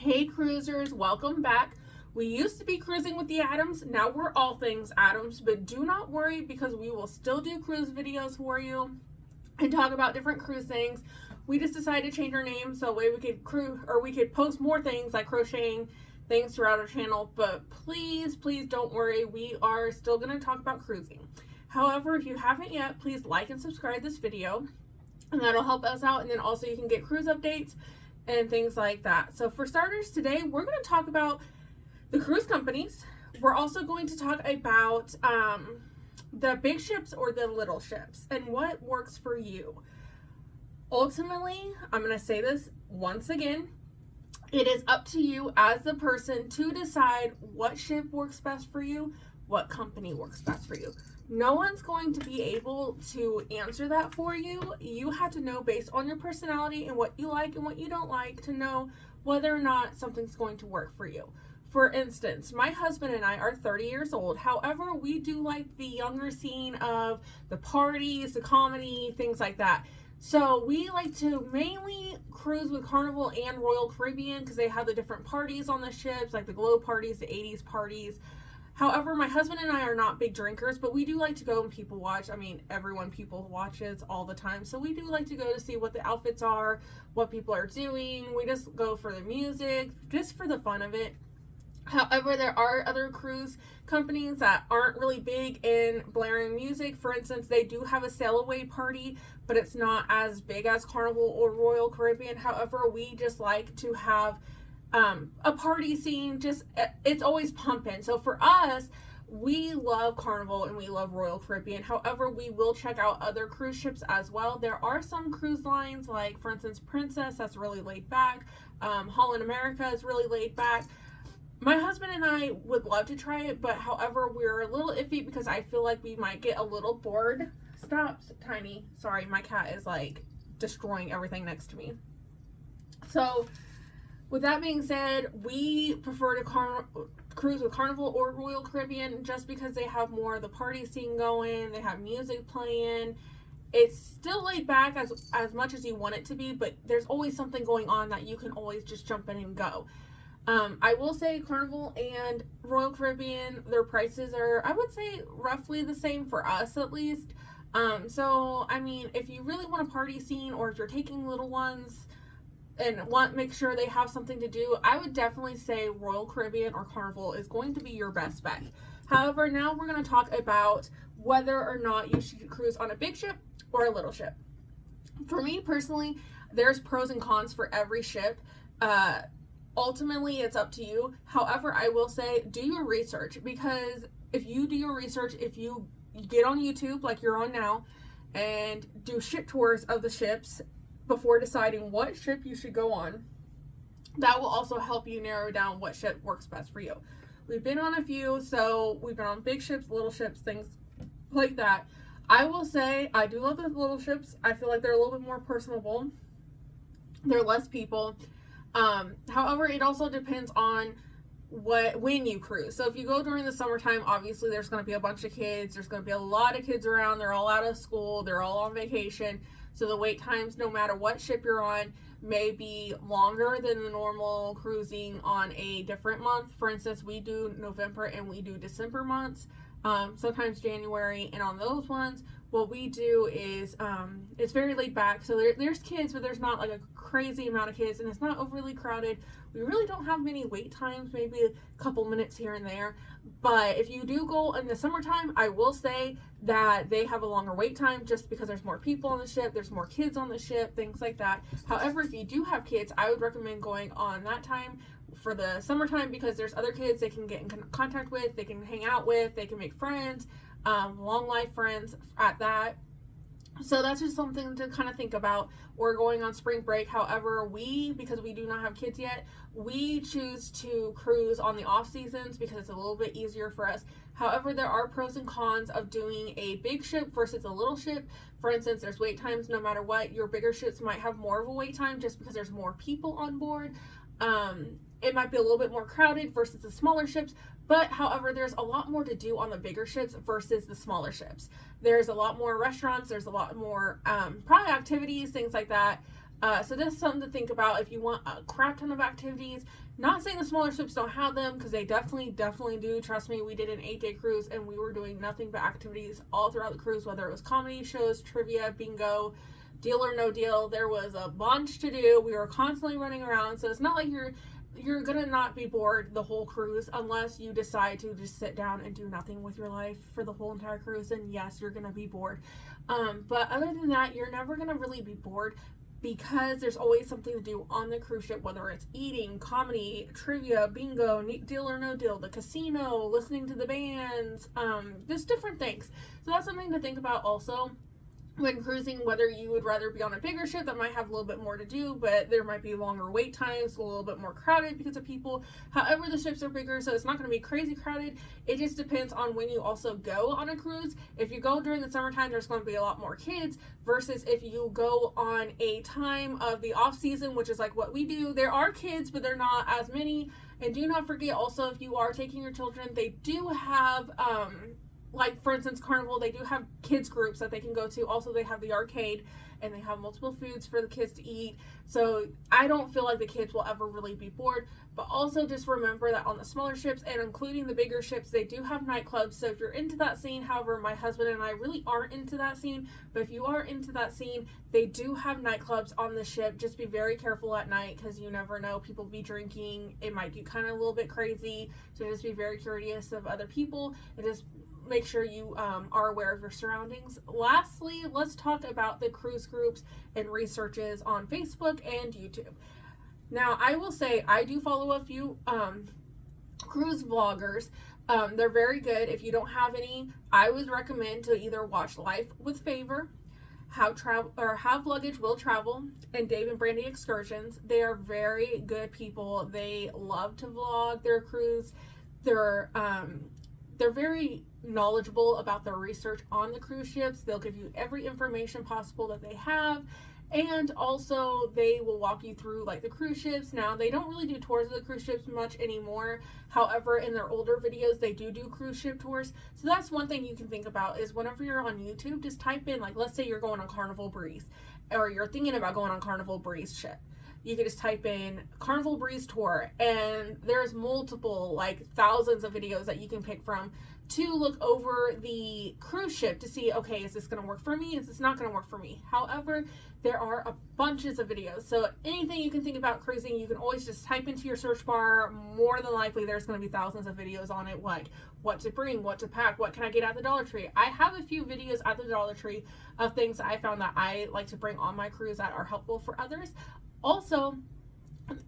Hey cruisers, welcome back. We used to be cruising with the Adams, now we're all things Adams, but do not worry because we will still do cruise videos for you and talk about different cruise things. We just decided to change our name so we could post more things like crocheting things throughout our channel, but please don't worry, we are still going to talk about cruising. However, if you haven't yet, please like and subscribe this video and that'll help us out, and then also you can get cruise updates and things like that. So for starters, today we're going to talk about the cruise companies. We're also going to talk about the big ships or the little ships and what works for you. Ultimately, I'm going to say this once again, it is up to you as the person to decide what ship works best for you, what company works best for you. No one's going to be able to answer that for you. You have to know based on your personality and what you like and what you don't like to know whether or not something's going to work for you. For instance, my husband and I are 30 years old. However, we do like the younger scene of the parties, the comedy, things like that. So we like to mainly cruise with Carnival and Royal Caribbean because they have the different parties on the ships, like the glow parties, the 80s parties. However, my husband and I are not big drinkers, but we do like to go and people watch. I mean, everyone people watches all the time. So we do like to go to see what the outfits are, what people are doing. We just go for the music, just for the fun of it. However, there are other cruise companies that aren't really big in blaring music. For instance, they do have a sail away party, but it's not as big as Carnival or Royal Caribbean. However, we just like to have a party scene, just it's always pumping. So for us, we love Carnival and we love Royal Caribbean. However, we will check out other cruise ships as well. There are some cruise lines, like for instance Princess, that's really laid back. Holland America is really laid back. My husband and I would love to try it, but however, we're a little iffy because I feel like we might get a little bored. Stop, Tiny. Sorry, my cat is like destroying everything next to me. So with that being said, we prefer to cruise with Carnival or Royal Caribbean just because they have more of the party scene going. They have music playing. It's still laid back as much as you want it to be, but there's always something going on that you can always just jump in and go. I will say Carnival and Royal Caribbean, their prices are, I would say, roughly the same for us at least. So, I mean, if you really want a party scene or if you're taking little ones and make sure they have something to do, I would definitely say Royal Caribbean or Carnival is going to be your best bet. However, now we're going to talk about whether or not you should cruise on a big ship or a little ship. For me personally, there's pros and cons for every ship. Ultimately, it's up to you. However, I will say do your research, because if you do your research, if you get on YouTube like you're on now and do ship tours of the ships before deciding what ship you should go on, that will also help you narrow down what ship works best for you. We've been on a few, so we've been on big ships, little ships, things like that. I will say I do love the little ships. I feel like they're a little bit more personable. They're less people. However, it also depends on when you cruise. So if you go during the summertime, obviously there's going to be a bunch of kids. There's going to be a lot of kids around. They're all out of school. They're all on vacation. So the wait times, no matter what ship you're on, may be longer than the normal cruising on a different month. For instance, we do November and we do December months, sometimes January. And on those ones, what we do is it's very laid back. So there's kids, but there's not like a crazy amount of kids, and it's not overly crowded. We really don't have many wait times, maybe a couple minutes here and there. But if you do go in the summertime, I will say that they have a longer wait time just because there's more people on the ship, there's more kids on the ship, things like that. However, if you do have kids, I would recommend going on that time for the summertime because there's other kids they can get in contact with, they can hang out with, they can make friends, long life friends at that. So that's just something to kind of think about. We're going on spring break. However, because we do not have kids yet, we choose to cruise on the off seasons because it's a little bit easier for us. However, there are pros and cons of doing a big ship versus a little ship. For instance, there's wait times no matter what. Your bigger ships might have more of a wait time just because there's more people on board. It might be a little bit more crowded versus the smaller ships, but however, there's a lot more to do on the bigger ships versus the smaller ships. There's a lot more restaurants, there's a lot more probably activities, things like that. So that's something to think about if you want a crap ton of activities. Not saying the smaller ships don't have them, because they definitely do. Trust me, we did an 8-day cruise and we were doing nothing but activities all throughout the cruise, whether it was comedy shows, trivia, bingo, Deal or No Deal. There was a bunch to do. We were constantly running around, so it's not like you're gonna not be bored the whole cruise unless you decide to just sit down and do nothing with your life for the whole entire cruise. And yes, you're gonna be bored. But other than that, you're never gonna really be bored, because there's always something to do on the cruise ship, whether it's eating, comedy, trivia, bingo, Deal or No Deal, the casino, listening to the bands, just different things. So that's something to think about also when cruising, whether you would rather be on a bigger ship that might have a little bit more to do, but there might be longer wait times, a little bit more crowded because of people. However, the ships are bigger, so it's not going to be crazy crowded. It just depends on when you also go on a cruise. If you go during the summertime, there's going to be a lot more kids, versus if you go on a time of the off season, which is like what we do. There are kids, but they're not as many. And do not forget also, if you are taking your children, they do have like, for instance, Carnival, they do have kids groups that they can go to. Also, they have the arcade, and they have multiple foods for the kids to eat. So I don't feel like the kids will ever really be bored. But also just remember that on the smaller ships, and including the bigger ships, they do have nightclubs. So if you're into that scene, however, my husband and I really aren't into that scene, but if you are into that scene, they do have nightclubs on the ship. Just be very careful at night, because you never know, people be drinking. It might get kind of a little bit crazy. So just be very curious of other people, and just make sure you are aware of your surroundings. Lastly, let's talk about the cruise groups and researches on Facebook and YouTube. Now, I will say I do follow a few cruise vloggers. They're very good. If you don't have any, I would recommend to either watch Life with Favor, Have Luggage Will Travel, and Dave and Brandy Excursions. They are very good people. They love to vlog their cruise. They're very knowledgeable about their research on the cruise ships. They'll give you every information possible that they have, and also they will walk you through like the cruise ships. Now, they don't really do tours of the cruise ships much anymore. However, in their older videos, they do cruise ship tours. So that's one thing you can think about, is whenever you're on YouTube, just type in, like, let's say you're going on Carnival Breeze, or you're thinking about going on Carnival Breeze ship. You can just type in Carnival Breeze Tour, and there's multiple, like, thousands of videos that you can pick from to look over the cruise ship to see, okay, is this going to work for me? Is this not going to work for me? However, there are a bunches of videos. So anything you can think about cruising, you can always just type into your search bar. More than likely, there's going to be thousands of videos on it, like what to bring, what to pack, what can I get at the Dollar Tree. I have a few videos at the Dollar Tree of things that I found that I like to bring on my cruise that are helpful for others. Also,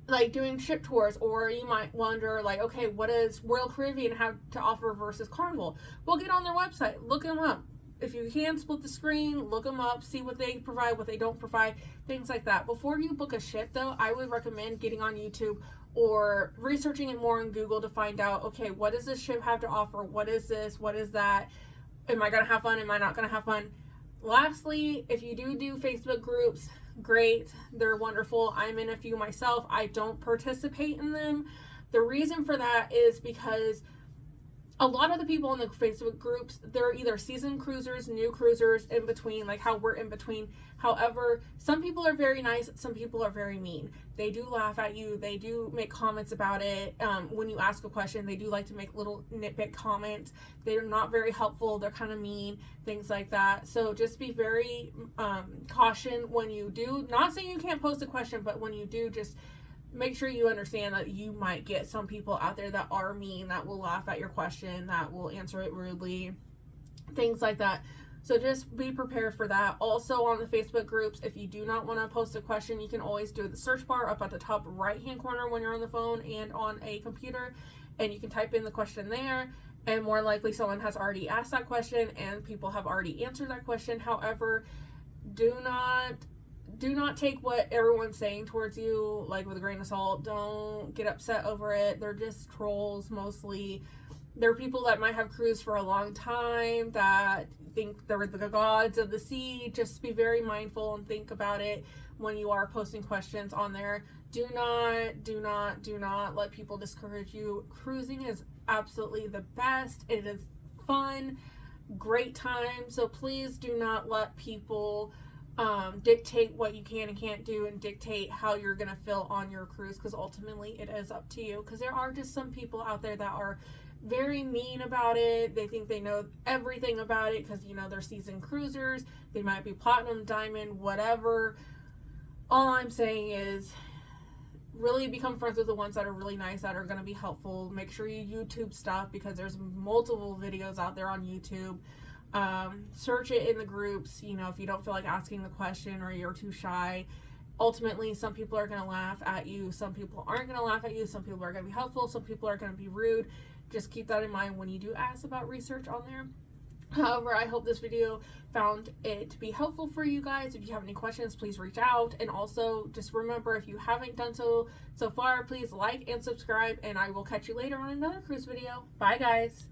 like doing ship tours, or you might wonder, like, okay, what does Royal Caribbean have to offer versus Carnival? Well, get on their website, look them up. If you can split the screen, look them up, see what they provide, what they don't provide, things like that. Before you book a ship, though, I would recommend getting on YouTube or researching it more on Google to find out, okay, what does this ship have to offer? What is this? What is that? Am I going to have fun? Am I not going to have fun? Lastly, if you do Facebook groups, great. They're wonderful. I'm in a few myself. I don't participate in them. The reason for that is because a lot of the people in the Facebook groups, they're either seasoned cruisers, new cruisers, in between, like how we're in between. However, some people are very nice, some people are very mean. They do laugh at you, they do make comments about it. When you ask a question, they do like to make little nitpick comments. They're not very helpful, they're kind of mean, things like that. So just be very caution when you do. Not saying you can't post a question, but when you do, just make sure you understand that you might get some people out there that are mean, that will laugh at your question, that will answer it rudely, things like that. So just be prepared for that. Also, on the Facebook groups, if you do not want to post a question, you can always do the search bar up at the top right hand corner when you're on the phone and on a computer, and you can type in the question there, and more likely someone has already asked that question and people have already answered that question. However, do not take what everyone's saying towards you like with a grain of salt. Don't get upset over it. They're just trolls mostly. They're people that might have cruised for a long time that think they're the gods of the sea. Just be very mindful and think about it when you are posting questions on there. Do not let people discourage you. Cruising is absolutely the best. It is fun, great time. So please do not let people dictate what you can and can't do and dictate how you're gonna feel on your cruise, because ultimately it is up to you, because there are just some people out there that are very mean about it. They think they know everything about it because, you know, they're seasoned cruisers. They might be platinum, diamond, whatever. All I'm saying is really become friends with the ones that are really nice, that are going to be helpful. Make sure you YouTube stuff, because there's multiple videos out there on YouTube. Search it in the groups, you know, if you don't feel like asking the question or you're too shy. Ultimately, some people are going to laugh at you, some people aren't going to laugh at you, some people are going to be helpful, some people are going to be rude. Just keep that in mind when you do ask about research on there. However, I hope this video found it to be helpful for you guys. If you have any questions, please reach out. And also, just remember, if you haven't done so far, please like and subscribe. And I will catch you later on another cruise video. Bye, guys.